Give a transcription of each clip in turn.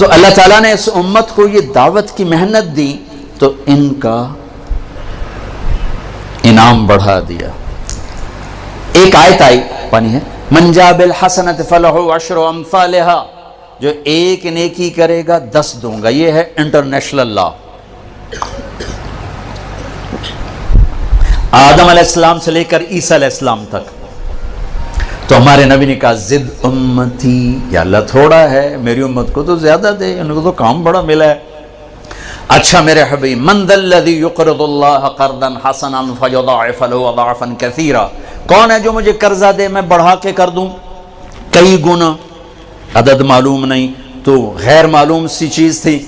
تو اللہ تعالیٰ نے اس امت کو یہ دعوت کی محنت دی تو ان کا انعام بڑھا دیا۔ ایک آیت آئی پانی ہے، من جاء بالحسنۃ فلہ عشر امثالھا، جو ایک نیکی کرے گا 10 دوں گا۔ یہ ہے انٹرنیشنل لا۔ آدم علیہ السلام سے لے کر عیسیٰ علیہ السلام تک۔ تو ہمارے نبی نے کہا زد امتی، یا اللہ تھوڑا ہے، میری امت کو تو زیادہ دے، ان کو تو کام بڑا ملا ہے۔ اچھا میرے حبیب، من ذا الذی یقرض اللہ قرضا حسنا فیضاعف له اضعافا کثیرا، کون ہے جو مجھے قرضہ دے میں بڑھا کے کر دوں کئی گنا؟ عدد معلوم نہیں تو غیر معلوم سی چیز تھی۔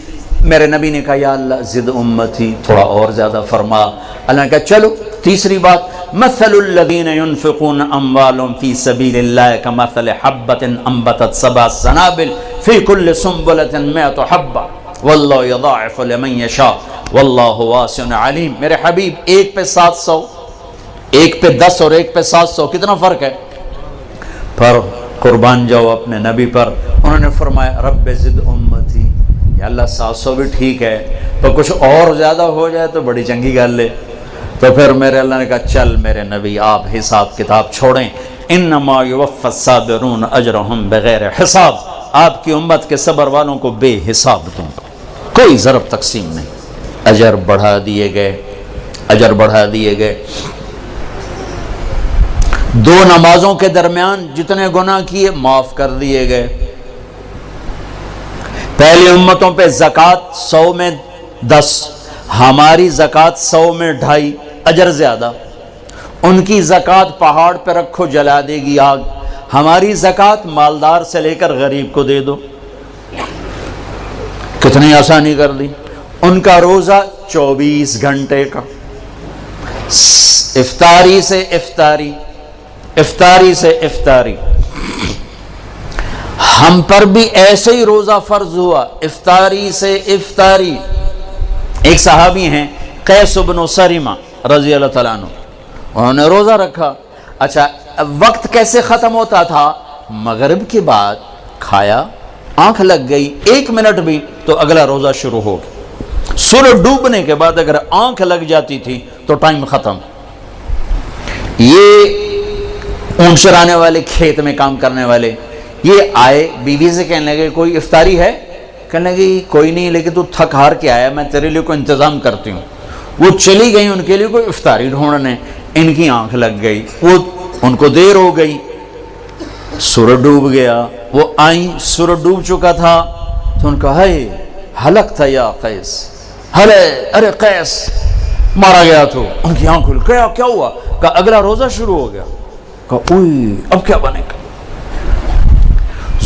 میرے نبی نے کہا یا اللہ زد امتی، تھوڑا اور زیادہ فرما۔ اللہ نے کہا چلو تیسری بات، مثل الذین ينفقون اموالهم فی سبیل اللہ کمثل حبۃ انبتت 7 سنابل فی کل سنبلۃ 100 حبۃ واللہ یضاعف لمن یشاء واللہ واسع علیم۔ میرے حبیب ایک پہ 700، ایک پہ 10 اور ایک پہ 700، کتنا فرق ہے؟ پر قربان جاؤ اپنے نبی پر۔ انہوں نے فرمایا رب زد امتی، یا اللہ 700 بھی ٹھیک ہے، تو کچھ اور زیادہ ہو جائے تو بڑی چنگی گل ہے۔ تو پھر میرے اللہ نے کہا چل میرے نبی آپ حساب کتاب چھوڑیں، انما یوفی الصابرون اجرہم بغیر حساب، آپ کی امت کے صبر والوں کو بے حساب دوں گا، کوئی ضرب تقسیم نہیں۔ اجر بڑھا دیے گئے، اجر بڑھا دیے گئے۔ 2 نمازوں کے درمیان جتنے گناہ کیے معاف کر دیے گئے۔ پہلی امتوں پہ زکوٰۃ 100 میں 10، ہماری زکوٰۃ 100 میں 2.5، اجر زیادہ۔ ان کی زکوٰۃ پہاڑ پہ رکھو جلا دے گی آگ، ہماری زکوٰۃ مالدار سے لے کر غریب کو دے دو، کتنی آسانی کر دی۔ ان کا روزہ 24 گھنٹے کا، افطاری سے افطاری، افطاری سے افطاری۔ ہم پر بھی ایسے ہی روزہ فرض ہوا، افطاری سے افطاری۔ ایک صحابی ہیں قیس بن سریمہ رضی اللہ تعالیٰ عنہ، انہوں نے روزہ رکھا۔ اچھا وقت کیسے ختم ہوتا تھا؟ مغرب کے بعد کھایا، آنکھ لگ گئی 1 منٹ بھی تو اگلا روزہ شروع ہو گیا۔ سورج ڈوبنے کے بعد اگر آنکھ لگ جاتی تھی تو ٹائم ختم۔ یہ اونٹ چرانے والے، کھیت میں کام کرنے والے، یہ آئے بیوی سے کہنے لگے کوئی افطاری ہے؟ کہنے لگے کوئی نہیں، لیکن تو تھک ہار کے آیا، میں تیرے لیے کوئی انتظام کرتی ہوں۔ وہ چلی گئی ان کے لیے کوئی افطاری ڈھونڈنے، ان کی آنکھ لگ گئی، وہ ان کو دیر ہو گئی، سورج ڈوب گیا۔ وہ آئیں، سورج ڈوب چکا تھا تو ان کا ہے ہلک تھا یا قیس، ہلے ارے قیس مارا گیا تو ان کی آنکھ کھل گیا، کیا ہوا؟ کہا اگلا روزہ شروع ہو گیا۔ کہا اوئی اب کیا بنے گا؟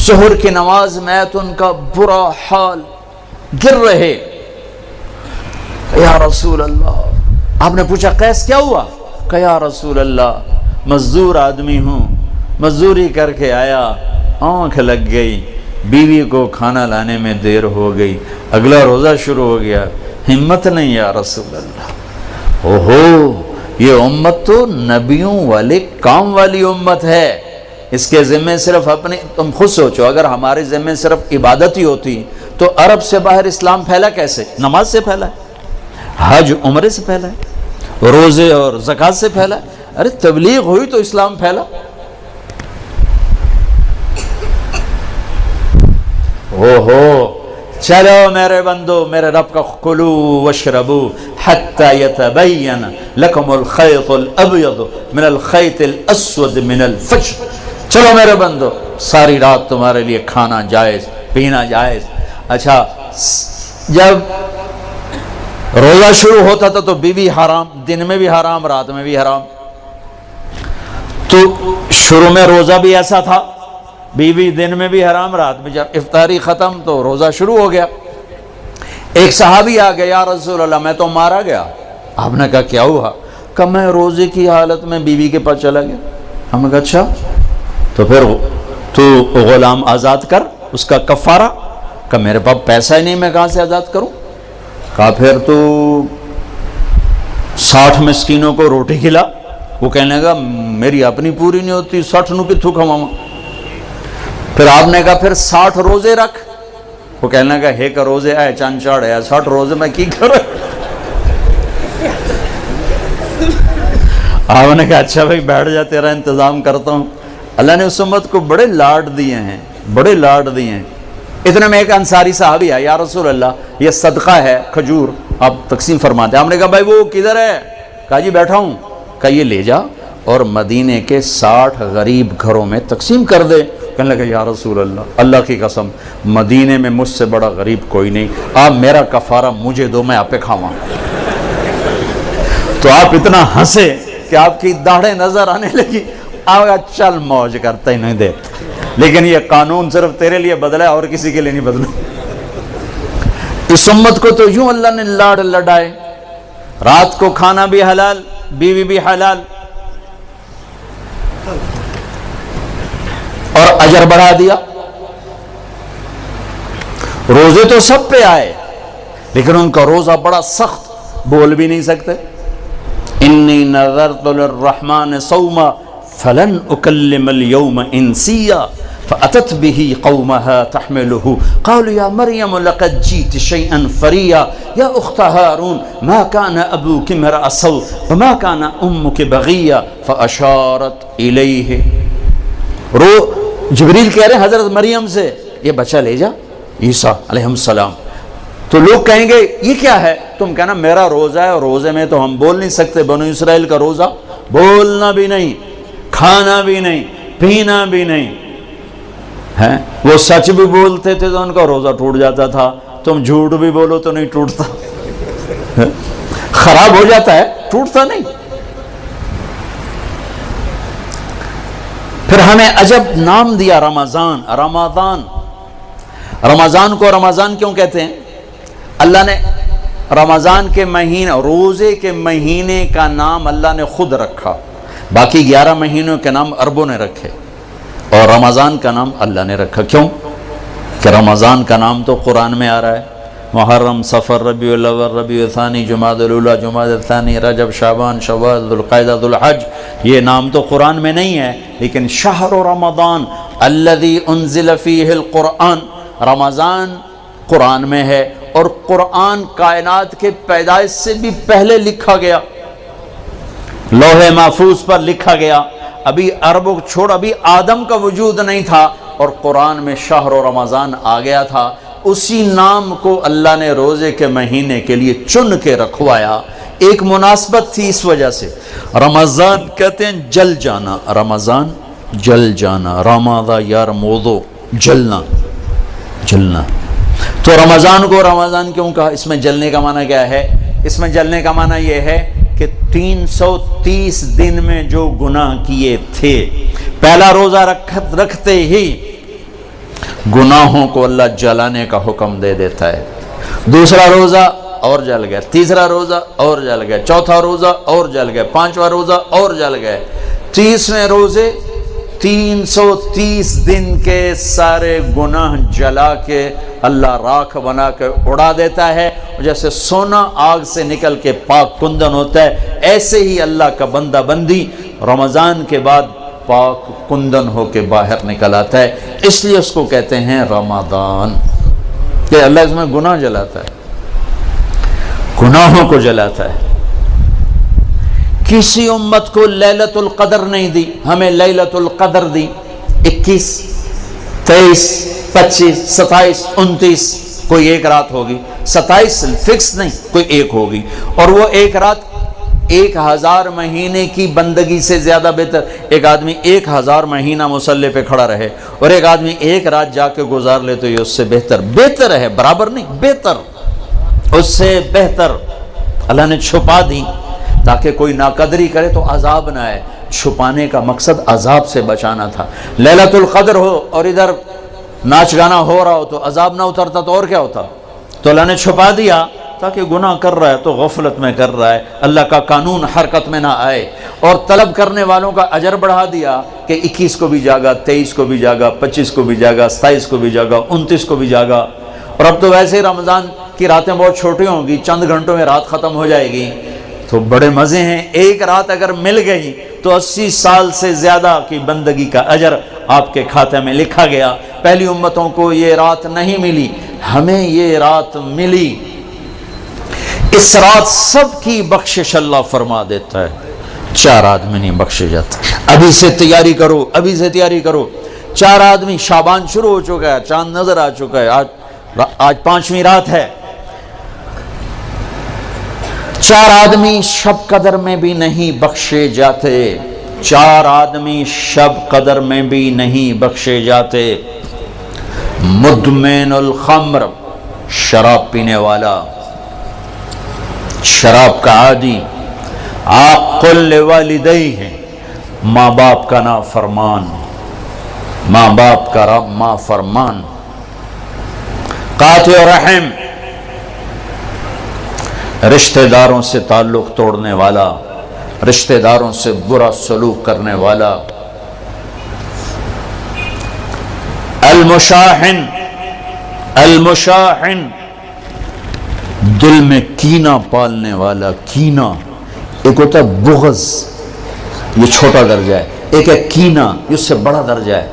ظہر کی نماز میں تو ان کا برا حال، گر رہے۔ یا رسول اللہ، آپ نے پوچھا قیس کیا ہوا؟ کہ یا رسول اللہ مزدور آدمی ہوں، مزدوری کر کے آیا، آنکھ لگ گئی، بیوی کو کھانا لانے میں دیر ہو گئی، اگلا روزہ شروع ہو گیا، ہمت نہیں یا رسول اللہ۔ اوہو، یہ امت تو نبیوں والے کام والی امت ہے، اس کے ذمہ صرف اپنے، تم خود سوچو اگر ہمارے ذمہ صرف عبادت ہی ہوتی تو عرب سے باہر اسلام پھیلا کیسے؟ نماز سے پھیلا ہے، حج عمرے سے پھیلا ہے، روزے اور زکوٰۃ سے پھیلا ہے۔ ارے تبلیغ ہوئی تو اسلام پھیلا۔ اوہو، چلو میرے بندو، میرے رب کا کلو واشربو حتی یتبین لکم الخیط الابیض من الخیط الاسود من الفجر۔ چلو میرے بندو، ساری رات تمہارے لیے کھانا جائز، پینا جائز۔ اچھا جب روزہ شروع ہوتا تھا تو بیوی حرام، دن میں بھی حرام، رات میں بھی حرام۔ تو شروع میں روزہ بھی ایسا تھا، بیوی دن میں بھی حرام، رات میں، جب افطاری ختم تو روزہ شروع ہو گیا۔ ایک صحابی آ گیا، یا رسول اللہ میں تو مارا گیا۔ آپ نے کہا کیا ہوا؟ کہ میں روزے کی حالت میں بیوی کے پاس چلا گیا۔ ہم نے کہا اچھا، تو پھر تو غلام آزاد کر، اس کا کفارہ۔ کہ میرے پاس پیسہ ہی نہیں، میں کہاں سے آزاد کروں؟ کہا پھر تو 60 مسکینوں کو روٹی کھلا۔ وہ کہنے لگا میری اپنی پوری نہیں ہوتی، 60 نو کتھوں کھواواں؟ پھر آپ نے کہا پھر 60 روزے رکھ۔ وہ کہنے لگا ہے کا روزے آئے چاند چاڑ ہے 60 روزے میں کی کر آپ نے کہا اچھا بھائی بیٹھ جا تیرا انتظام کرتا ہوں. اللہ نے اس امت کو بڑے لاڈ دیے ہیں، بڑے لاڈ دیے ہیں. اتنے میں ایک انصاری صحابی ہے، یا رسول اللہ یہ صدقہ ہے کھجور آپ تقسیم فرماتے ہیں. ہم نے کہا بھائی وہ کدھر ہے؟ کہا جی بیٹھا ہوں. کہا یہ لے جا اور مدینے کے 60 غریب گھروں میں تقسیم کر دے. کہنے لگا یا رسول اللہ، اللہ کی قسم مدینے میں مجھ سے بڑا غریب کوئی نہیں، آپ میرا کفارہ مجھے دو، میں آپ پہ کھاواں. تو آپ اتنا ہنسے کہ آپ کی داڑھیں نظر آنے لگی. آپ کہا چل موج کرتا ہی نہیں دے، لیکن یہ قانون صرف تیرے لیے بدلا ہے اور کسی کے لیے نہیں بدلا. اس امت کو تو یوں اللہ نے لاڑ لڈائے، رات کو کھانا بھی حلال، بیوی بھی حلال، اور اجر بڑھا دیا. روزے تو سب پہ آئے لیکن ان کا روزہ بڑا سخت، بول بھی نہیں سکتے. انی نذرت للرحمن صوما فلن اکلم اليوم انسیا فاتت به قومها تحمله قالوا یا مریم لقد جئت شیئا فریا یا اخت ہارون ما كان ابوک امرأ سوء وما كان امک بغیا فاشارت الیہ. جبریل کہہ رہے حضرت مریم سے یہ بچہ لے جا، عیسیٰ علیہ السلام. تو لوگ کہیں گے یہ کیا ہے؟ تم کہنا میرا روزہ ہے، اور روزے میں تو ہم بول نہیں سکتے. بنو اسرائیل کا روزہ بولنا بھی نہیں، کھانا بھی نہیں، پینا بھی نہیں ہے. وہ سچ بھی بولتے تھے تو ان کا روزہ ٹوٹ جاتا تھا. تم جھوٹ بھی بولو تو نہیں ٹوٹتا، خراب ہو جاتا ہے، ٹوٹتا نہیں. پھر ہمیں عجب نام دیا رمضان. رمضان کو رمضان کیوں کہتے ہیں؟ اللہ نے رمضان کے مہینے، روزے کے مہینے کا نام اللہ نے خود رکھا. باقی 11 مہینوں کے نام عربوں نے رکھے اور رمضان کا نام اللہ نے رکھا. کیوں؟ کہ رمضان کا نام تو قرآن میں آ رہا ہے. محرم، صفر، ربیع الاول، ربیع الثانی، جمادی الاولیٰ، جمادی الثانی، رجب، شعبان، شوال، ذوالقعدہ، ذوالحج. یہ نام تو قرآن میں نہیں ہے، لیکن شہر رمضان الذی انزل فیہ القرآن، رمضان قرآن میں ہے. اور قرآن کائنات کے پیدائش سے بھی پہلے لکھا گیا، لوح محفوظ پر لکھا گیا. ابھی عربوں کو چھوڑ، ابھی آدم کا وجود نہیں تھا اور قرآن میں شہر رمضان آ گیا تھا. اسی نام کو اللہ نے روزے کے مہینے کے لیے چن کے رکھوایا. ایک مناسبت تھی اس وجہ سے. رمضان کہتے ہیں جل جانا، رمضان جل جانا، رمضان یرمضو، جلنا، جلنا. تو رمضان کو رمضان کیوں کہا؟ اس میں جلنے کا معنی کیا ہے؟ اس میں جلنے کا معنی یہ ہے کہ 330 دن میں جو گناہ کیے تھے، پہلا روزہ رکھتے ہی گناہوں کو اللہ جلانے کا حکم دے دیتا ہے. دوسرا روزہ اور جل گئے، تیسرا روزہ اور جل گئے، چوتھا روزہ اور جل گئے، پانچواں روزہ اور جل گئے. 30ویں روزے 330 دن کے سارے گناہ جلا کے اللہ راکھ بنا کے اڑا دیتا ہے. جیسے سونا آگ سے نکل کے پاک کندن ہوتا ہے، ایسے ہی اللہ کا بندہ بندی رمضان کے بعد پاک کندن ہو کے باہر نکل آتا ہے. اس لیے اس کو کہتے ہیں رمضان، کہ اللہ اس میں گناہ جلاتا ہے، گناہوں کو جلاتا ہے. کسی امت کو لیلۃ القدر نہیں دی، ہمیں لیلۃ القدر دی. 21، 23، 25، 27، 29 کوئی ایک رات ہوگی. 27 فکس نہیں، کوئی ایک ہوگی. اور وہ ایک رات 1000 مہینے کی بندگی سے زیادہ بہتر. ایک آدمی 1000 مہینہ مصلی پہ کھڑا رہے اور ایک آدمی ایک رات جا کے گزار لے تو یہ اس سے بہتر ہے، برابر نہیں، بہتر، اس سے بہتر. اللہ نے چھپا دی تاکہ کوئی ناقدری کرے تو عذاب نہ آئے. چھپانے کا مقصد عذاب سے بچانا تھا. لیلۃ القدر ہو اور ادھر ناچ گانا ہو رہا ہو تو عذاب نہ اترتا تو اور کیا ہوتا؟ تو اللہ نے چھپا دیا تاکہ گناہ کر رہا ہے تو غفلت میں کر رہا ہے، اللہ کا قانون حرکت میں نہ آئے. اور طلب کرنے والوں کا اجر بڑھا دیا کہ 21 کو بھی جاگا، 23 کو بھی جاگا، 25 کو بھی جاگا، 27 کو بھی جاگا، 29 کو بھی جاگا. اور اب تو ویسے ہی رمضان کی راتیں بہت چھوٹی ہوں گی، چند گھنٹوں میں رات ختم ہو جائے گی تو بڑے مزے ہیں. ایک رات اگر مل گئی تو 80 سال سے زیادہ کی بندگی کا اجر آپ کے کھاتے میں لکھا گیا. پہلی امتوں کو یہ رات نہیں ملی، ہمیں یہ رات ملی، اس رات سب کی بخشش اللہ فرما دیتا ہے، 4 آدمی نہیں بخشے جاتے۔ ابھی سے تیاری کرو، ابھی سے تیاری کرو۔ 4 آدمی، شعبان شروع ہو چکا ہے، چاند نظر آ چکا ہے، آج 5ویں رات ہے۔ 4 آدمی شب قدر میں بھی نہیں بخشے جاتے، 4 آدمی شب قدر میں بھی نہیں بخشے جاتے۔ مدمن الخمر، شراب پینے والا، شراب کا عادی، عاق لوالدیہ، ماں باپ کا نافرمان، ماں باپ کا نافرمان، قاطع رحم، رشتہ داروں سے تعلق توڑنے والا، رشتہ داروں سے برا سلوک کرنے والا، المشاحن، المشاحن، دل میں کینہ پالنے والا، کینہ۔ ایک ہوتا ہے بغض، یہ چھوٹا درجہ ہے، ایک ہے کینہ، اس سے بڑا درجہ ہے۔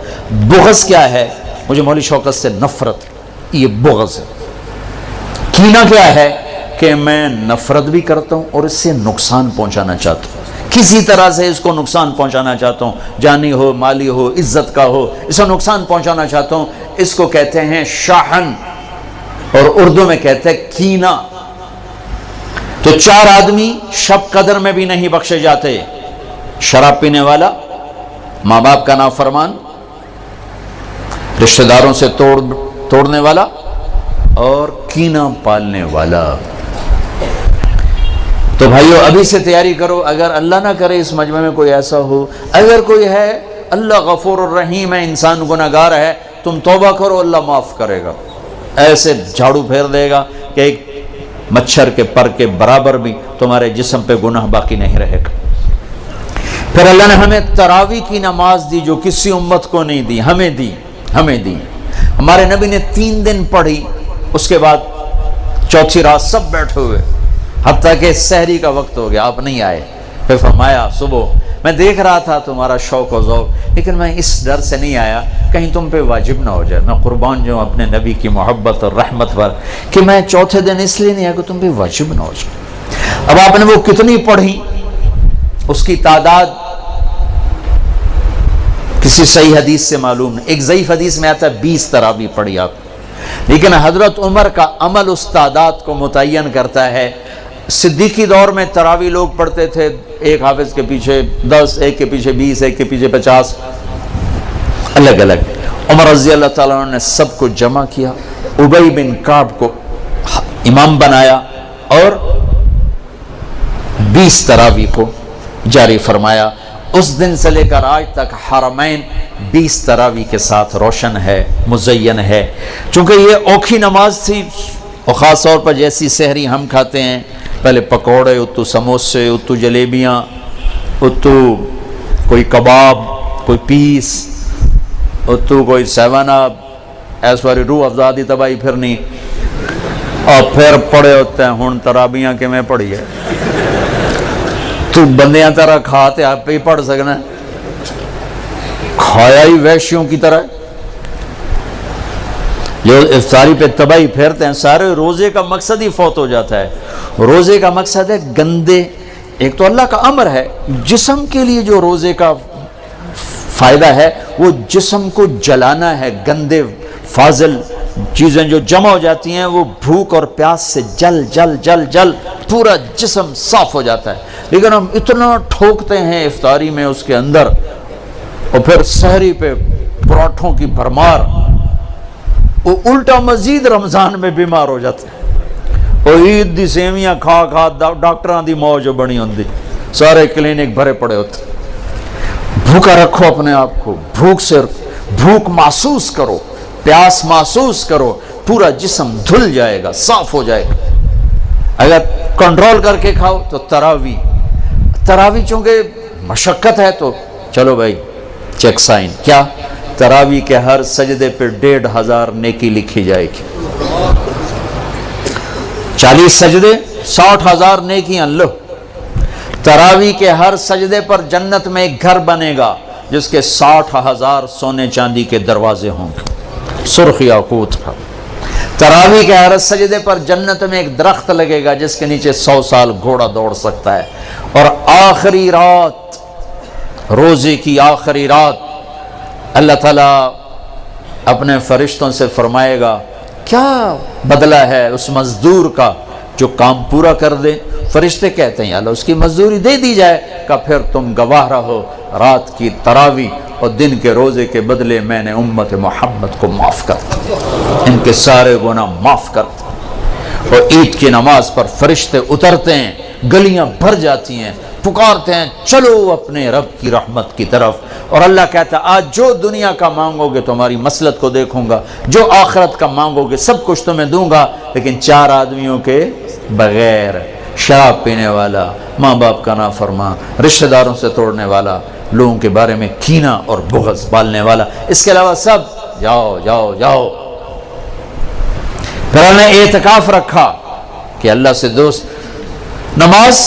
بغض کیا ہے؟ مجھے مولی شوکت سے نفرت، یہ بغض ہے۔ کینہ کیا ہے؟ کہ میں نفرت بھی کرتا ہوں اور اس سے نقصان پہنچانا چاہتا ہوں، کسی طرح سے اس کو نقصان پہنچانا چاہتا ہوں، جانی ہو، مالی ہو، عزت کا ہو، اس کو نقصان پہنچانا چاہتا ہوں۔ اس کو کہتے ہیں شاحن، اور اردو میں کہتے ہیں کینہ۔ تو 4 آدمی شب قدر میں بھی نہیں بخشے جاتے، شراب پینے والا، ماں باپ کا نافرمان، رشتہ داروں سے توڑنے والا، اور کینہ پالنے والا۔ تو بھائیو ابھی سے تیاری کرو، اگر اللہ نہ کرے اس مجمع میں کوئی ایسا ہو، اگر کوئی ہے، اللہ غفور الرحیم ہے، انسان گناہگار ہے، تم توبہ کرو، اللہ معاف کرے گا، ایسے جھاڑو پھیر دے گا کہ ایک مچھر کے پر کے برابر بھی تمہارے جسم پہ گناہ باقی نہیں رہے گا۔ پھر اللہ نے ہمیں تراویح کی نماز دی جو کسی امت کو نہیں دی، ہمیں دی، ہمیں دی۔ ہمارے نبی نے 3 دن پڑھی، اس کے بعد 4تھی رات سب بیٹھے ہوئے، حتیٰ کہ سحری کا وقت ہو گیا، آپ نہیں آئے۔ پھر فرمایا صبح میں دیکھ رہا تھا تمہارا شوق و ذوق، لیکن میں اس ڈر سے نہیں آیا کہیں تم پہ واجب نہ ہو جائے۔ میں قربان جو اپنے نبی کی محبت اور رحمت پر کہ میں 4تھے دن اس لیے نہیں آیا کہ تم پہ واجب نہ ہو جائے۔ اب آپ نے وہ کتنی پڑھی، اس کی تعداد کسی صحیح حدیث سے معلوم نہیں، ایک ضعیف حدیث میں آتا ہے 20 تراویح پڑھی آپ، لیکن حضرت عمر کا عمل اس تعداد کو متعین کرتا ہے۔ صدیقی دور میں تراویح لوگ پڑھتے تھے، ایک حافظ کے پیچھے 10، ایک کے پیچھے 20، ایک کے پیچھے 50، الگ الگ۔ عمر رضی اللہ تعالیٰ عنہ نے سب کو جمع کیا، ابی بن کعب کو امام بنایا اور 20 تراویح کو جاری فرمایا۔ اس دن سے لے کر آج تک حرمین 20 تراویح کے ساتھ روشن ہے، مزین ہے۔ چونکہ یہ اوکھی نماز تھی، اور خاص طور پر جیسی سحری ہم کھاتے ہیں، پہلے پکوڑے، اتو سموسے، اتو جلیبیاں، اتو کوئی کباب، کوئی پیس، اتو کوئی 7 اپ، ایس والی روح افزا دی تباہی پھرنی، اور پھر پڑے ہوتے ہیں ہن ترابیاں کہ میں پڑھی ہے، تو بندیاں طرح کھاتے آپ پہ ہی پڑھ سکنا، کھایا ہی ویشیوں کی طرح۔ جو افطاری پہ تباہی پھیرتے ہیں، سارے روزے کا مقصد ہی فوت ہو جاتا ہے۔ روزے کا مقصد ہے گندے، ایک تو اللہ کا امر ہے، جسم کے لیے جو روزے کا فائدہ ہے وہ جسم کو جلانا ہے، گندے فاضل چیزیں جو جمع ہو جاتی ہیں وہ بھوک اور پیاس سے جل جل جل جل پورا جسم صاف ہو جاتا ہے۔ لیکن ہم اتنا ٹھوکتے ہیں افطاری میں اس کے اندر، اور پھر سحری پہ پراٹھوں کی بھرمار، وہ الٹا مزید رمضان میں بیمار ہو جاتے ہیں۔ اور عید دی سیویاں کھا کھا ڈاکٹران دی موج بنی ہوندی، سارے کلینک بھرے پڑے ہوتے۔ بھوکا رکھو اپنے آپ کو، بھوک محسوس کرو، پیاس محسوس کرو، پورا جسم دھل جائے گا، صاف ہو جائے گا۔ اگر کنٹرول کر کے کھاؤ تو تراویح چونکہ مشقت ہے، تو چلو بھائی چیک سائن کیا، تراویح کے ہر سجدے پہ 1500 نیکی لکھی جائے گی، 40 سجدے 60,000 نیکیاں لو۔ تراویح کے ہر سجدے پر جنت میں ایک گھر بنے گا جس کے 60,000 سونے چاندی کے دروازے ہوں گے، سرخ یاقوت کا۔ تراویح کے ہر سجدے پر جنت میں ایک درخت لگے گا جس کے نیچے 100 سال گھوڑا دوڑ سکتا ہے. اور آخری رات، روزے کی آخری رات، اللہ تعالیٰ اپنے فرشتوں سے فرمائے گا کیا بدلہ ہے اس مزدور کا جو کام پورا کر دے. فرشتے کہتے ہیں یا اللہ اس کی مزدوری دے دی جائے. کہ پھر تم گواہ رہو رات کی تراویح اور دن کے روزے کے بدلے میں نے امت محمد کو معاف کر دیا، ان کے سارے گناہ معاف کر دیا. اور عید کی نماز پر فرشتے اترتے ہیں، گلیاں بھر جاتی ہیں، پکارتے ہیں چلو اپنے رب کی رحمت کی طرف. اور اللہ کہتا ہے آج جو دنیا کا مانگو گے تمہاری مسلط کو دیکھوں گا، جو آخرت کا مانگو گے سب کچھ تمہیں دوں گا، لیکن 4 آدمیوں کے بغیر: شراب پینے والا، ماں باپ کا نافرمان، رشتہ داروں سے توڑنے والا، لوگوں کے بارے میں کینہ اور بغض پالنے والا، اس کے علاوہ سب جاؤ جاؤ جاؤ. پھر ہم نے اعتکاف رکھا کہ اللہ سے دوست. نماز،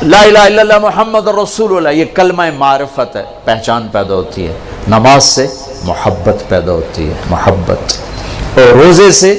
لا الہ الا اللہ محمد رسول اللہ، یہ کلمہ معرفت ہے، پہچان پیدا ہوتی ہے. نماز سے محبت پیدا ہوتی ہے، محبت. اور روزے سے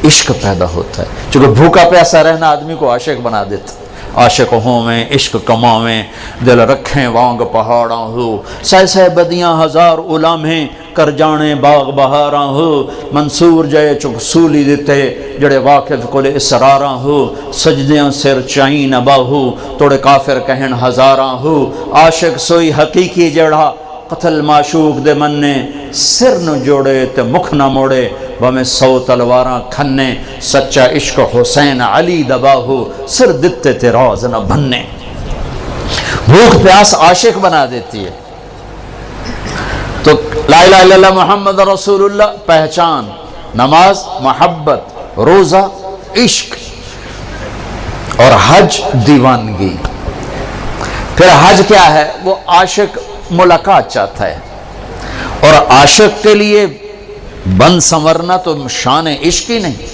عشق پیدا ہوتا ہے، چونکہ بھوکا پیاسا رہنا آدمی کو عاشق بنا دیتا. عاشق ہوویں عشق کماویں، دل رکھیں وانگ پہاڑاں ہو، سہ سہ بدیاں ہزار علامیں کر جانے باغ بہاراں ہو. منصور جے چک سولی دیتے جڑے واقف کل اسراراں ہو. سجدیاں سر چائیں نباہو توڑے کافر کہن ہزاراں ہو. عاشق سوئی حقیقی جڑا قتل معشوق دے مننے، سر نہ جوڑے تے مکھ نہ موڑے بہمیں 100 تلواراں کھنے. سچا عشق حسین علی دباہو، سر دتے تے راز نہ بننے. بھوک پیاس عاشق بنا دیتی ہے. تو لا الہ الا اللہ محمد رسول اللہ پہچان، نماز محبت، روزہ عشق، اور حج دیوانگی. پھر حج کیا ہے؟ وہ عاشق ملاقات چاہتا ہے، اور عاشق کے لیے بند سنورنا تو شان عشق ہی نہیں،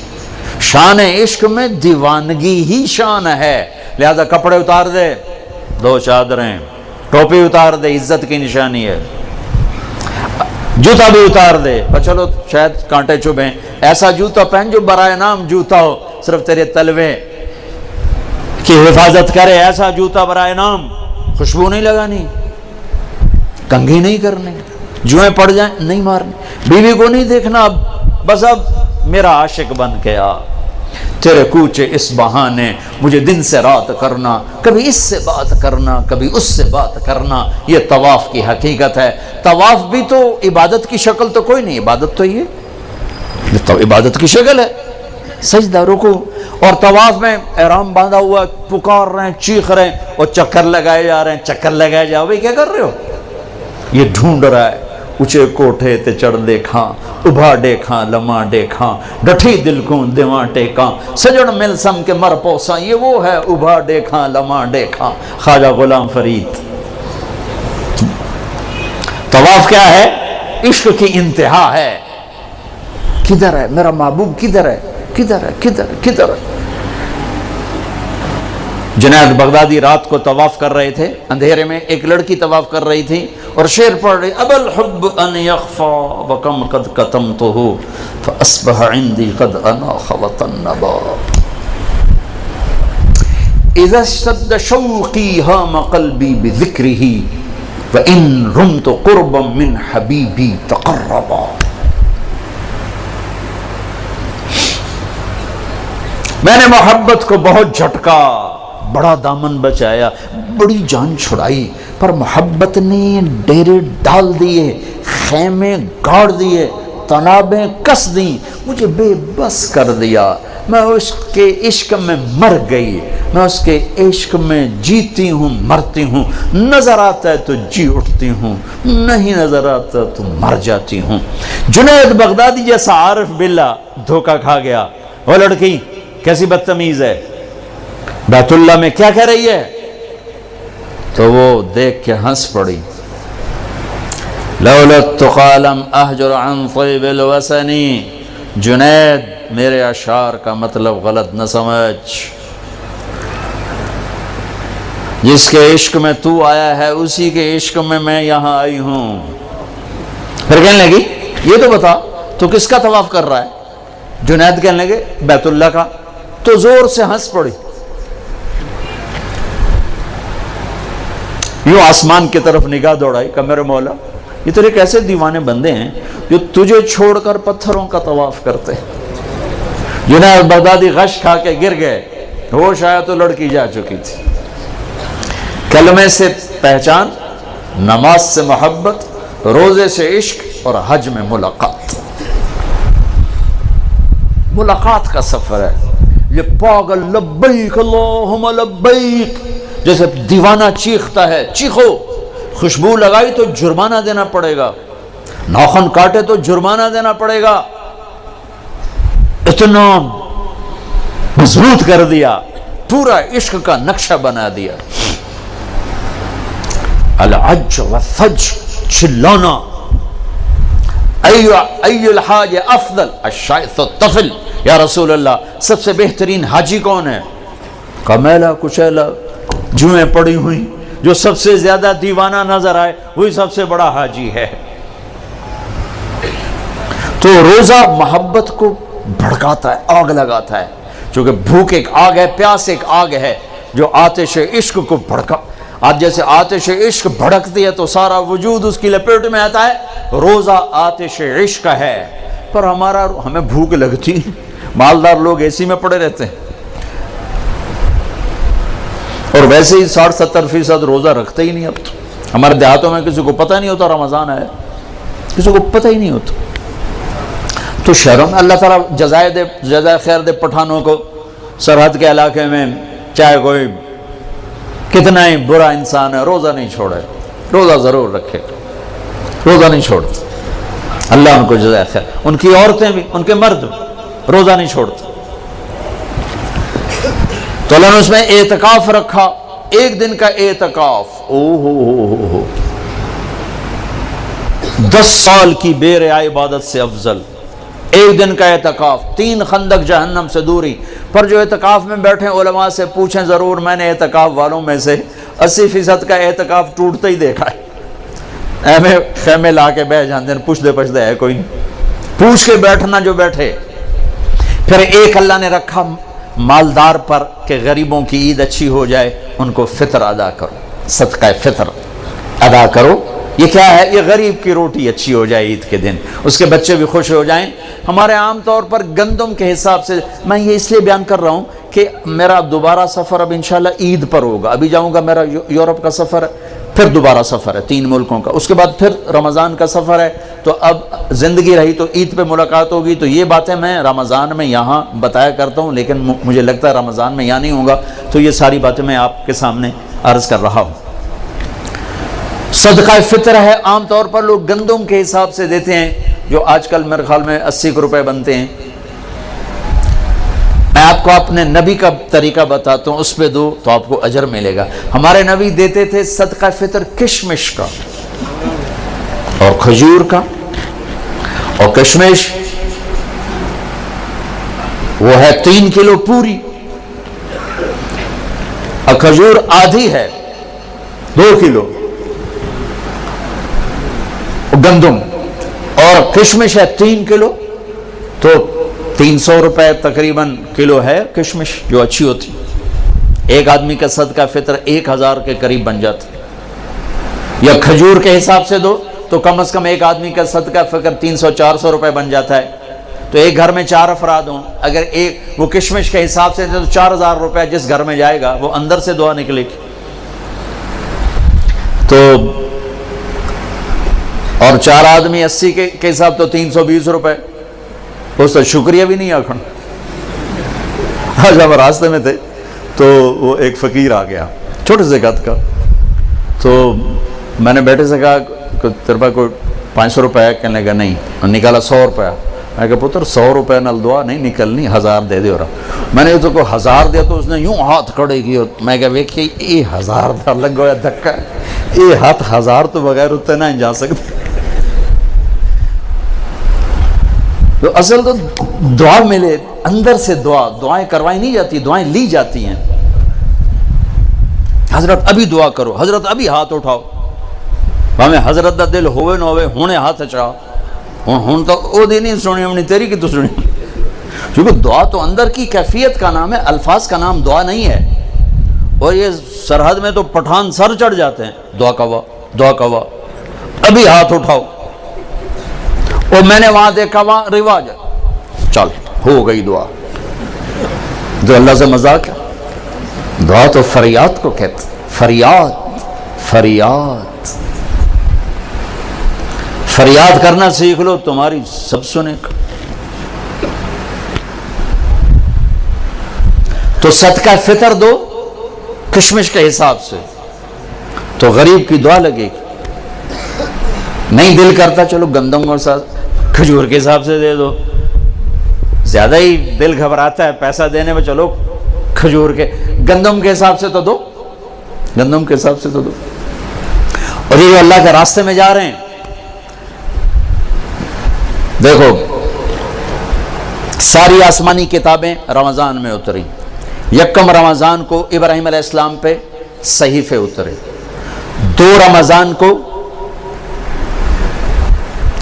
شان عشق میں دیوانگی ہی شان ہے. لہذا کپڑے اتار دے، 2 چادریں، ٹوپی اتار دے، عزت کی نشانی ہے. جوتا بھی اتار دے، پر چلو شاید کانٹے چبھیں، ایسا جوتا پہن جو برائے نام جوتا ہو، صرف تیرے تلوے کی حفاظت کرے. ایسا جوتا برائے نام، خوشبو نہیں لگانی، کنگھی نہیں کرنی، جوئیں پڑ جائیں نہیں مارنی، بیوی کو نہیں دیکھنا. بس اب میرا عاشق بن کے آ، تیرے کوچے اس بہانے مجھے دن سے رات کرنا، کبھی اس سے بات کرنا کبھی اس سے بات کرنا. یہ طواف کی حقیقت ہے. طواف بھی تو عبادت کی شکل تو کوئی نہیں، عبادت تو یہ تو عبادت کی شکل ہے. سجدہ، رکوع، اور طواف میں احرام باندھا ہوا، پکار رہے ہیں، چیخ رہے ہیں، اور چکر لگائے جا رہے ہیں. چکر لگائے جاؤ بھائی، کیا کر رہے ہو؟ یہ ڈھونڈ رہا ہے. اچھے کوٹھے تے چڑھ دیکھاں، ابھا دیکھاں لمحہ دیکھاں، ڈٹھی دل کو دیواں ٹیکاں، سجڑ مل سم کے مر پوساں. یہ وہ ہے ابھا دیکھاں لمحہ دیکھاں، خواجہ غلام فرید. طواف کیا ہے؟ عشق کی انتہا ہے. کدھر ہے میرا محبوب؟ کدھر ہے؟ کدھر ہے؟ کدھر ہے؟ کدھر ہے؟ جنید بغدادی رات کو طواف کر رہے تھے، اندھیرے میں ایک لڑکی طواف کر رہی تھی اور شعر پڑھ رہی: ابا الحب ان یخفا وکم قد کتمتہ فاصبح عندی قد اناخ وطنبا اذا اشتد شوقی ہام قلبی بذکرہ وان رمت قربا من حبیبی تقربا. میں نے محبت کو بہت جھٹکا، بڑا دامن بچایا، بڑی جان چھڑائی، پر محبت نے ڈیرے ڈال دیے، خیمے گاڑ دیے، تنابیں کس دیں، مجھے بے بس کر دیا. میں اس کے عشق میں مر گئی، میں اس کے عشق میں جیتی ہوں مرتی ہوں. نظر آتا ہے تو جی اٹھتی ہوں، نہیں نظر آتا تو مر جاتی ہوں. جنید بغدادی جیسا عارف باللہ دھوکہ کھا گیا. وہ لڑکی کیسی بدتمیز ہے، بیت اللہ میں کیا کہہ رہی ہے؟ تو وہ دیکھ کے ہنس پڑی. لولا التقى لم احجر عن طيب الوسن. جنید میرے اشعار کا مطلب غلط نہ سمجھ، جس کے عشق میں تو آیا ہے اسی کے عشق میں میں یہاں آئی ہوں. پھر کہنے لگی یہ تو بتا تو کس کا طواف کر رہا ہے؟ جنید کہنے لگے بیت اللہ کا، تو زور سے ہنس پڑی، یوں آسمان کی طرف نگاہ دوڑائی کہ میرے مولا یہ تیرے کیسے دیوانے بندے ہیں جو تجھے چھوڑ کر پتھروں کا طواف کرتے ہیں۔ جنید بغدادی غش کھا کے گر گئے، ہوش آیا تو لڑکی جا چکی تھی۔ کلمے سے پہچان، نماز سے محبت، روزے سے عشق اور حج میں ملاقات۔ ملاقات کا سفر ہے یہ پاگل لبیک اللہم لبیک جیسے دیوانہ چیختا ہے، چیخو، خوشبو لگائی تو جرمانہ دینا پڑے گا، ناخن کاٹے تو جرمانہ دینا پڑے گا، اتنا مضبوط کر دیا، پورا عشق کا نقشہ بنا دیا۔ العج والثج، چلانا، ای الحاج افضل الشائث الطفل، یا رسول اللہ سب سے بہترین حاجی کون ہے؟ کمیلا کچیلا جوئیں پڑی ہوئی، جو سب سے زیادہ دیوانہ نظر آئے وہی سب سے بڑا حاجی ہے۔ تو روزہ محبت کو بھڑکاتا ہے، آگ لگاتا ہے، چونکہ بھوک ایک آگ ہے، پیاس ایک آگ ہے جو آتش عشق کو بھڑکا، آج جیسے آتش عشق بھڑکتی ہے تو سارا وجود اس کی لپیٹ میں آتا ہے، روزہ آتش عشق ہے۔ پر ہمیں بھوک لگتی، مالدار لوگ اے سی میں پڑے رہتے ہیں، اور ویسے ہی 60-70% روزہ رکھتے ہی نہیں۔ اب تو ہمارے دیہاتوں میں کسی کو پتہ نہیں ہوتا رمضان ہے، کسی کو پتہ ہی نہیں ہوتا۔ تو شہروں میں اللہ تعالیٰ جزائے خیر دے پٹھانوں کو، سرحد کے علاقے میں چاہے کوئی کتنا ہی برا انسان ہے، روزہ نہیں چھوڑے، روزہ ضرور رکھے، روزہ نہیں چھوڑتے، اللہ ان کو جزائے خیر۔ ان کی عورتیں بھی، ان کے مرد روزہ نہیں چھوڑتے۔ تو اللہ نے اس میں اعتکاف رکھا، ایک دن کا اعتکاف، 10 سال کی بے ریا عبادت سے افضل ایک دن کا اعتکاف، 3 خندق جہنم سے دوری۔ پر جو اعتکاف میں بیٹھے علماء سے پوچھیں ضرور، میں نے اعتکاف والوں میں سے 80% کا اعتکاف ٹوٹتا ہی دیکھا ہے، ایویں خیمے لا کے بیٹھ جاتے ہیں، پوچھ دے ہے کوئی نہیں، پوچھ کے بیٹھنا جو بیٹھے۔ پھر ایک اللہ نے رکھا مالدار پر کہ غریبوں کی عید اچھی ہو جائے، ان کو فطر ادا کرو، صدقہ فطر ادا کرو۔ یہ کیا ہے؟ یہ غریب کی روٹی اچھی ہو جائے عید کے دن، اس کے بچے بھی خوش ہو جائیں۔ ہمارے عام طور پر گندم کے حساب سے، میں یہ اس لیے بیان کر رہا ہوں کہ میرا دوبارہ سفر اب انشاءاللہ عید پر ہوگا، ابھی جاؤں گا، میرا یورپ کا سفر ہے، پھر دوبارہ سفر ہے 3 ملکوں کا، اس کے بعد پھر رمضان کا سفر ہے۔ تو اب زندگی رہی تو عید پہ ملاقات ہوگی، تو یہ باتیں میں رمضان میں یہاں بتایا کرتا ہوں، لیکن مجھے لگتا ہے رمضان میں یہاں نہیں ہوں گا، تو یہ ساری باتیں میں آپ کے سامنے عرض کر رہا ہوں۔ صدقہ فطر ہے، عام طور پر لوگ گندم کے حساب سے دیتے ہیں، جو آج کل میرے خیال میں 80 روپے بنتے ہیں۔ میں آپ کو اپنے نبی کا طریقہ بتاتا ہوں، اس پہ دو تو آپ کو اجر ملے گا۔ ہمارے نبی دیتے تھے صدقہ فطر کشمش کا اور کھجور کا، اور کشمش وہ ہے 3 کلو پوری، اور کھجور آدھی ہے 2 کلو گندم، اور کشمش ہے 3 کلو، تو 300 روپے تقریباً کلو ہے کشمش، جو اچھی ہوتی۔ ایک آدمی کا صدقہ فطر 1000 کے قریب بن جاتا، یا کھجور کے حساب سے دو تو کم از کم ایک آدمی کا صدقہ فطر 300-400 روپے بن جاتا ہے۔ تو ایک گھر میں 4 افراد ہوں، اگر وہ کشمش کے حساب سے تو 4000 روپے جس گھر میں جائے گا وہ اندر سے دعا نکلے گی۔ تو اور 4 آدمی 80 کے حساب تو 320 روپے، اس تو شکریہ بھی نہیں آکھن۔ آج ہم راستے میں تھے تو وہ ایک فقیر آ گیا چھوٹے سے قد کا، تو میں نے بیٹے سے کہا کہ تیرے پاس کوئی 500 روپے ہے؟ کہنے لگا نہیں، نکالا 100 روپے۔ میں کہا پتر 100 روپے نال دعا نہیں نکلنی، 1000 دے دے۔ میں نے تو کو 1000 دیا تو اس نے یوں ہاتھ کھڑے کیے، میں کہا ویکھیے یہ 1000 دا لگ گیا دھکا، یہ ہاتھ 1000 تو بغیر اتنے نہ جا سکتے۔ تو اصل تو دعا ملے، اندر سے دعائیں کروائی نہیں جاتی، دعائیں لی جاتی ہیں۔ حضرت ابھی دعا کرو، حضرت ابھی ہاتھ اٹھاؤ، ہمیں حضرت دا دل ہوئے نہ ہوئے ہونے ہاتھ چاہو، ہوں تو او دی نہیں سنی، ہم نے تیری کی تو سنی، کیونکہ دعا تو اندر کی کیفیت کا نام ہے، الفاظ کا نام دعا نہیں ہے. اور یہ سرحد میں تو پٹھان سر چڑھ جاتے ہیں، دعا کوا دعا کوا، ابھی ہاتھ اٹھاؤ. اور میں نے وہاں دیکھا وہاں رواج ہے، چل ہو گئی دعا. جو اللہ سے مذاق ہے. دعا تو فریاد کو کہتے، فریاد فریاد فریاد کرنا سیکھ لو، تمہاری سب سنے گا. تو صدقہ فطر دو کشمش کے حساب سے، تو غریب کی دعا لگے گی. نہیں دل کرتا چلو گندم اور ساتھ کھجور کے حساب سے دے دو، زیادہ ہی دل گھبراتا ہے پیسہ دینے میں، چلو کھجور کے گندم کے حساب سے تو دو، گندم کے حساب سے تو دو. اور یہ جو اللہ کے راستے میں جا رہے ہیں، دیکھو ساری آسمانی کتابیں رمضان میں اتری. یکم رمضان کو ابراہیم علیہ السلام پہ صحیفے اترے، 2 رمضان کو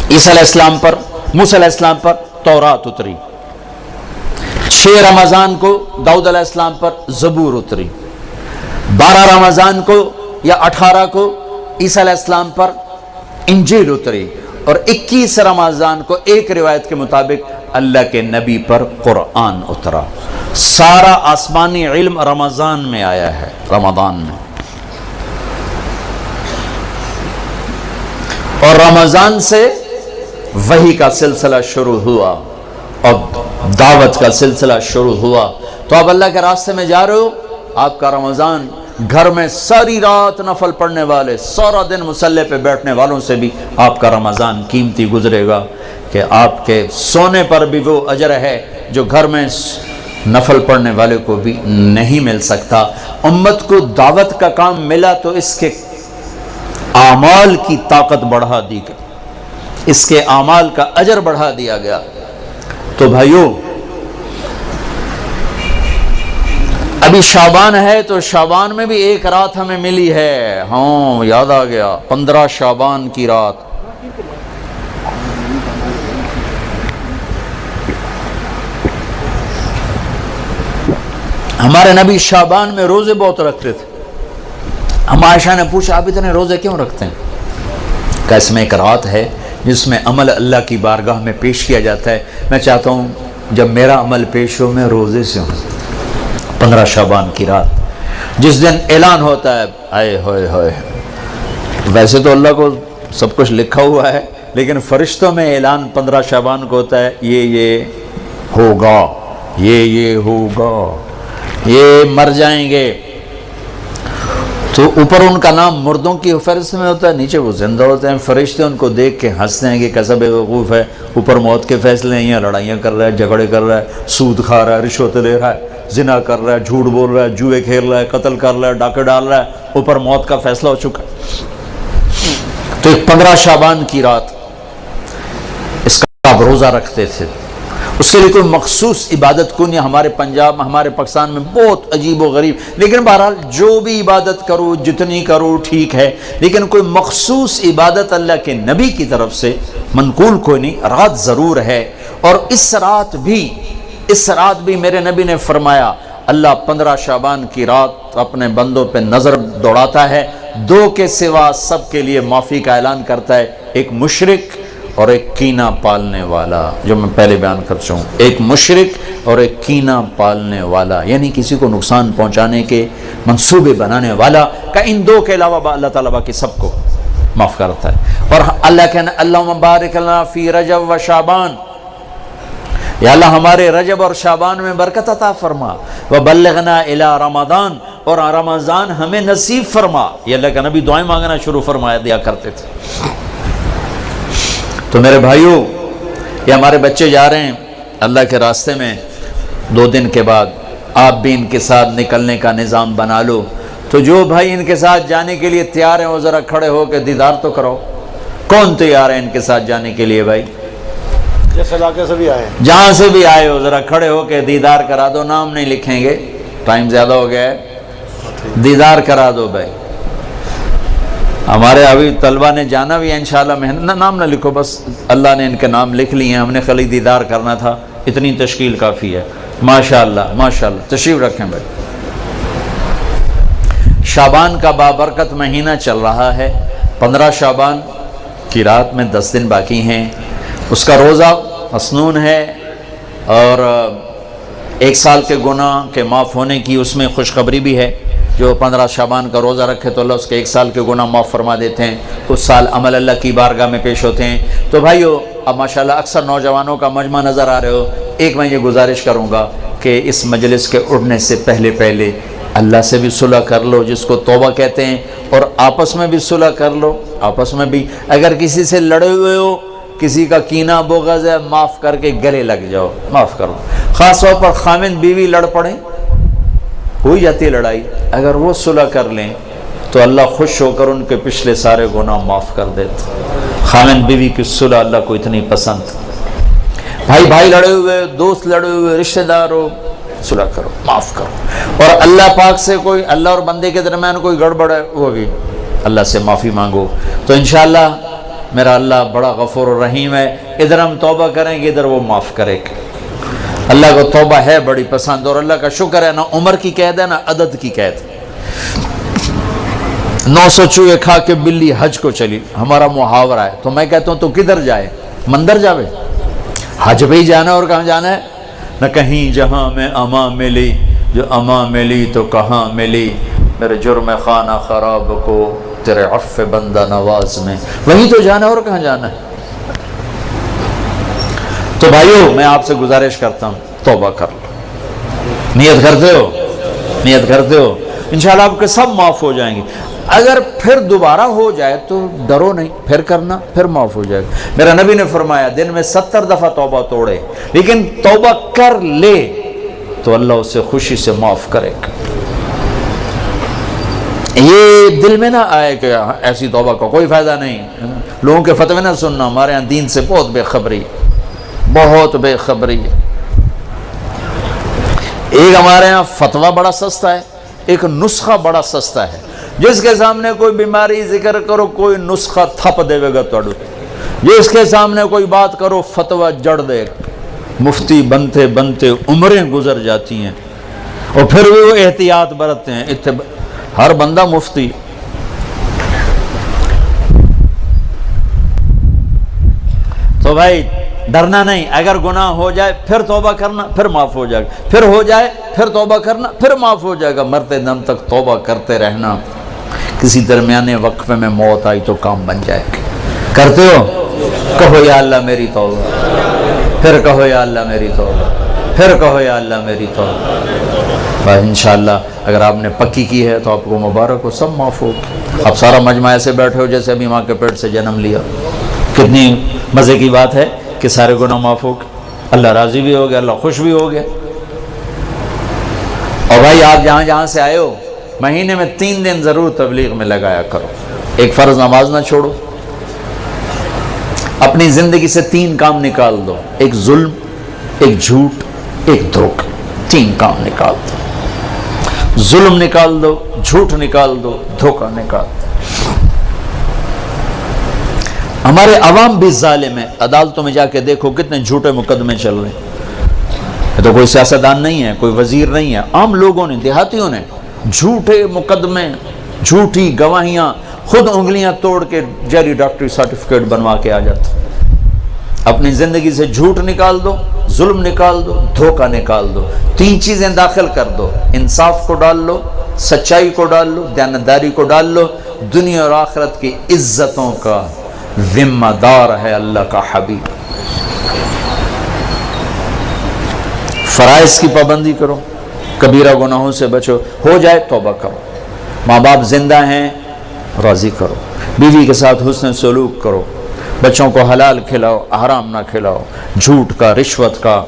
عیسیٰ علیہ السلام پر، موسیٰ علیہ السلام پر تورات اتری، 6 رمضان کو داؤد علیہ السلام پر زبور اتری، 12 رمضان کو یا 18 کو عیسیٰ علیہ السلام پر انجیل اتری، اور 21 رمضان کو ایک روایت کے مطابق اللہ کے نبی پر قرآن اترا. سارا آسمانی علم رمضان میں آیا ہے، رمضان میں. اور رمضان سے وحی کا سلسلہ شروع ہوا اور دعوت کا سلسلہ شروع ہوا. تو آپ اللہ کے راستے میں جا رہے ہو، آپ کا رمضان گھر میں ساری رات نفل پڑھنے والے، سارا دن مصلی پہ بیٹھنے والوں سے بھی آپ کا رمضان قیمتی گزرے گا، کہ آپ کے سونے پر بھی وہ اجر ہے جو گھر میں نفل پڑھنے والے کو بھی نہیں مل سکتا. امت کو دعوت کا کام ملا تو اس کے اعمال کی طاقت بڑھا دی گئی، اس کے اعمال کا اجر بڑھا دیا گیا. تو بھائیو ابھی شعبان ہے، تو شعبان میں بھی ایک رات ہمیں ملی ہے. ہاں یاد آ گیا، 15 شعبان کی رات. ہمارے نبی شعبان میں روزے بہت رکھتے تھے. ہم عائشہ نے پوچھا آپ اتنے روزے کیوں رکھتے ہیں؟ کہ اس میں ایک رات ہے جس میں عمل اللہ کی بارگاہ میں پیش کیا جاتا ہے. میں چاہتا ہوں جب میرا عمل پیش ہو میں روزے سے ہوں. 15 شعبان کی رات جس دن اعلان ہوتا ہے، آئے ہوئے ہوئے، ویسے تو اللہ کو سب کچھ لکھا ہوا ہے، لیکن فرشتوں میں اعلان 15 شعبان کو ہوتا ہے، یہ ہوگا، یہ ہوگا، یہ مر جائیں گے. تو اوپر ان کا نام مردوں کی فہرست میں ہوتا ہے، نیچے وہ زندہ ہوتے ہیں. فرشتے ان کو دیکھ کے ہنستے ہیں کہ کیسا بے وقوف ہے، اوپر موت کے فیصلے ہیں، یہاں لڑائیاں کر رہا ہے، جھگڑے کر رہا ہے، سود کھا رہا ہے، رشوت لے رہا ہے، زنا کر رہا ہے، جھوٹ بول رہا ہے، جوئے کھیل رہا ہے، قتل کر رہا ہے، ڈاکے ڈال رہا ہے، اوپر موت کا فیصلہ ہو چکا ہے. تو ایک 15 شعبان کی رات اس کا آپ روزہ رکھتے تھے. اس کے لیے کوئی مخصوص عبادت کو نہیں. ہمارے پنجاب، ہمارے پاکستان میں بہت عجیب و غریب، لیکن بہرحال جو بھی عبادت کرو جتنی کرو ٹھیک ہے، لیکن کوئی مخصوص عبادت اللہ کے نبی کی طرف سے منقول کوئی نہیں. رات ضرور ہے، اور اس رات بھی میرے نبی نے فرمایا اللہ 15 شعبان کی رات اپنے بندوں پہ نظر دوڑاتا ہے، 2 کے سوا سب کے لیے معافی کا اعلان کرتا ہے، ایک مشرک اور ایک کینہ پالنے والا، جو میں پہلے بیان کر چکا ہوں. ایک مشرک اور ایک کینہ پالنے والا، یعنی کسی کو نقصان پہنچانے کے منصوبے بنانے والا، کہ ان 2 کے علاوہ اللہ تعالیٰ باقی سب کو معاف کرتا ہے. اور اللہ کہنا اللہم بارک لنا فی رجب و شعبان، یا اللہ ہمارے رجب اور شعبان میں برکت عطا فرما، وبلغنا الی رمضان، اور رمضان ہمیں نصیب فرما. یہ اللہ کا نبی دعائیں مانگنا شروع فرمایا دیا کرتے تھے. تو میرے بھائیو یہ ہمارے بچے جا رہے ہیں اللہ کے راستے میں، 2 دن کے بعد آپ بھی ان کے ساتھ نکلنے کا نظام بنا لو. تو جو بھائی ان کے ساتھ جانے کے لیے تیار ہیں وہ ذرا کھڑے ہو کے دیدار تو کرو. کون تیار ہے ان کے ساتھ جانے کے لیے؟ بھائی جس علاقے سے بھی آئے، جہاں سے بھی آئے ہو ذرا کھڑے ہو کے دیدار کرا دو. نام نہیں لکھیں گے، ٹائم زیادہ ہو گیا ہے، دیدار کرا دو. بھائی ہمارے ابھی طلبہ نے جانا بھی ہے انشاءاللہ، محنت نام نہ لکھو، بس اللہ نے ان کے نام لکھ لیے ہیں، ہم نے خالی دیدار کرنا تھا. اتنی تشکیل کافی ہے. ماشاءاللہ ماشاءاللہ. تشریف رکھیں بھائی. شعبان کا بابرکت مہینہ چل رہا ہے. 15 شعبان کی رات میں 10 دن باقی ہیں. اس کا روزہ مسنون ہے اور 1 سال کے گناہ کے معاف ہونے کی اس میں خوشخبری بھی ہے. جو 15 شعبان کا روزہ رکھے تو اللہ اس کے 1 سال کے گناہ معاف فرما دیتے ہیں. اس سال عمل اللہ کی بارگاہ میں پیش ہوتے ہیں. تو بھائیو اب ماشاءاللہ اکثر نوجوانوں کا مجمع نظر آ رہے ہو. ایک میں یہ گزارش کروں گا کہ اس مجلس کے اٹھنے سے پہلے اللہ سے بھی صلح کر لو جس کو توبہ کہتے ہیں, اور آپس میں بھی صلح کر لو. آپس میں بھی اگر کسی سے لڑے ہوئے ہو, کسی کا کینہ بغض ہے, معاف کر کے گلے لگ جاؤ, معاف کرو. خاص طور پر خاوند بیوی لڑ پڑیں, ہو ہی جاتی ہے لڑائی, اگر وہ صلح کر لیں تو اللہ خوش ہو کر ان کے پچھلے سارے گناہ معاف کر دیتے. خاوند بیوی کی صلح اللہ کو اتنی پسند. بھائی لڑے ہوئے, دوست لڑے ہوئے, رشتہ دار ہو, صلح کرو, معاف کرو. اور اللہ پاک سے کوئی اللہ اور بندے کے درمیان کوئی گڑبڑ ہے وہ بھی اللہ سے معافی مانگو. تو انشاءاللہ میرا اللہ بڑا غفور و رحیم ہے. ادھر ہم توبہ کریں گے, ادھر وہ معاف کرے گا. اللہ کو توبہ ہے بڑی پسند, اور اللہ کا شکر ہے نہ عمر کی قید ہے نہ عدد کی قید. 900 چوہے کھا کے بلی حج کو چلی, ہمارا محاورہ ہے. تو میں کہتا ہوں تو کدھر جائے, مندر جاوے, حج پہ ہی جانا اور کہاں جانا ہے. نہ کہیں جہاں میں اما ملی, جو اما ملی تو کہاں ملی, میرے جرم خانہ خراب کو تیرے عفو بندہ نواز میں, وہیں تو جانا اور کہاں جانا ہے. تو بھائیو میں آپ سے گزارش کرتا ہوں توبہ کر لو. نیت کرتے ہو انشاءاللہ آپ کے سب معاف ہو جائیں گے. اگر پھر دوبارہ ہو جائے تو ڈرو نہیں, پھر کرنا, پھر معاف ہو جائے گا. میرا نبی نے فرمایا دن میں 70 دفعہ توبہ توڑے, لیکن توبہ کر لے تو اللہ اسے خوشی سے معاف کرے گا. یہ دل میں نہ آئے کہ ایسی توبہ کا کوئی فائدہ نہیں. لوگوں کے فتوے نہ سننا, ہمارے ہاں دین سے بہت بے خبری ہے. ایک ہمارے ہاں فتویٰ بڑا سستا ہے, ایک نسخہ بڑا سستا ہے. جس کے سامنے کوئی بیماری ذکر کرو کوئی نسخہ تھپ دے گا توڑو, جس کے سامنے کوئی بات کرو فتویٰ جڑ دے. مفتی بنتے عمریں گزر جاتی ہیں اور پھر بھی وہ احتیاط برتتے ہیں. ہر بندہ مفتی. تو بھائی ڈرنا نہیں, اگر گناہ ہو جائے پھر توبہ کرنا, پھر معاف ہو جائے گا. پھر ہو جائے پھر توبہ کرنا, پھر معاف ہو جائے گا. مرتے دم تک توبہ کرتے رہنا. کسی درمیانے وقفے میں موت آئی تو کام بن جائے گا. کرتے ہو, کہو یا اللہ میری توبہ, پھر کہو یا اللہ میری توبہ, پھر کہو یا اللہ میری توبہ. بس انشاءاللہ اگر آپ نے پکی کی ہے تو آپ کو مبارک ہو, سب معاف ہو. اب سارا مجمع ایسے بیٹھے ہو جیسے ابھی ماں کے پیٹ سے جنم لیا. کتنی مزے کی بات ہے کہ سارے گناہ معاف ہو گئے, اللہ راضی بھی ہو گیا, اللہ خوش بھی ہو گیا. اور بھائی آپ جہاں سے آئے ہو مہینے میں 3 دن ضرور تبلیغ میں لگایا کرو. ایک فرض نماز نہ چھوڑو. اپنی زندگی سے 3 کام نکال دو, ایک ظلم, ایک جھوٹ, ایک دھوکہ. 3 کام نکال دو. ظلم نکال دو, جھوٹ نکال دو, دھوکہ نکال دو. ہمارے عوام بھی ظالم ہیں. عدالتوں میں جا کے دیکھو کتنے جھوٹے مقدمے چل رہے ہیں. یہ تو کوئی سیاستدان نہیں ہے, کوئی وزیر نہیں ہے, عام لوگوں نے, دیہاتیوں نے جھوٹے مقدمے, جھوٹی گواہیاں, خود انگلیاں توڑ کے جعلی ڈاکٹری سرٹیفکیٹ بنوا کے آ جاتے. اپنی زندگی سے جھوٹ نکال دو, ظلم نکال دو, دھوکہ نکال دو. 3 چیزیں داخل کر دو, انصاف کو ڈال لو, سچائی کو ڈال لو, دیانتداری کو ڈال لو. دنیا اور آخرت کی عزتوں کا ذمہ دار ہے اللہ کا حبیب. فرائض کی پابندی کرو, کبیرہ گناہوں سے بچو. ہو جائے توبہ کرو. ماں باپ زندہ ہیں راضی کرو. بیوی کے ساتھ حسن سلوک کرو. بچوں کو حلال کھلاؤ, حرام نہ کھلاؤ. جھوٹ کا, رشوت کا,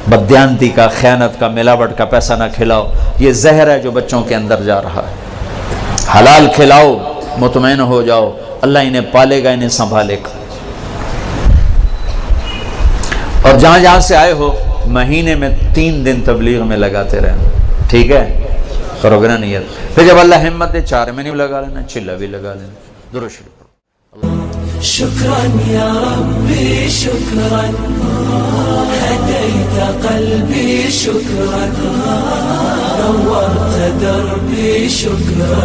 بددیانتی کا, خیانت کا, ملاوٹ کا پیسہ نہ کھلاؤ. یہ زہر ہے جو بچوں کے اندر جا رہا ہے. حلال کھلاؤ, مطمئن ہو جاؤ, اللہ انہیں پالے گا, انہیں سنبھالے گا. اور جہاں سے آئے ہو مہینے میں 3 دن تبلیغ میں لگاتے رہنا. ٹھیک ہے, کرو گے نا نیت. پھر جب اللہ ہمت دے 4 مہینے بھی لگا لینا, چلہ بھی لگا لینا. درود شریف. شكرا يا ربي شكرا هديت قلبي شكرا، نورت دربي شكرا.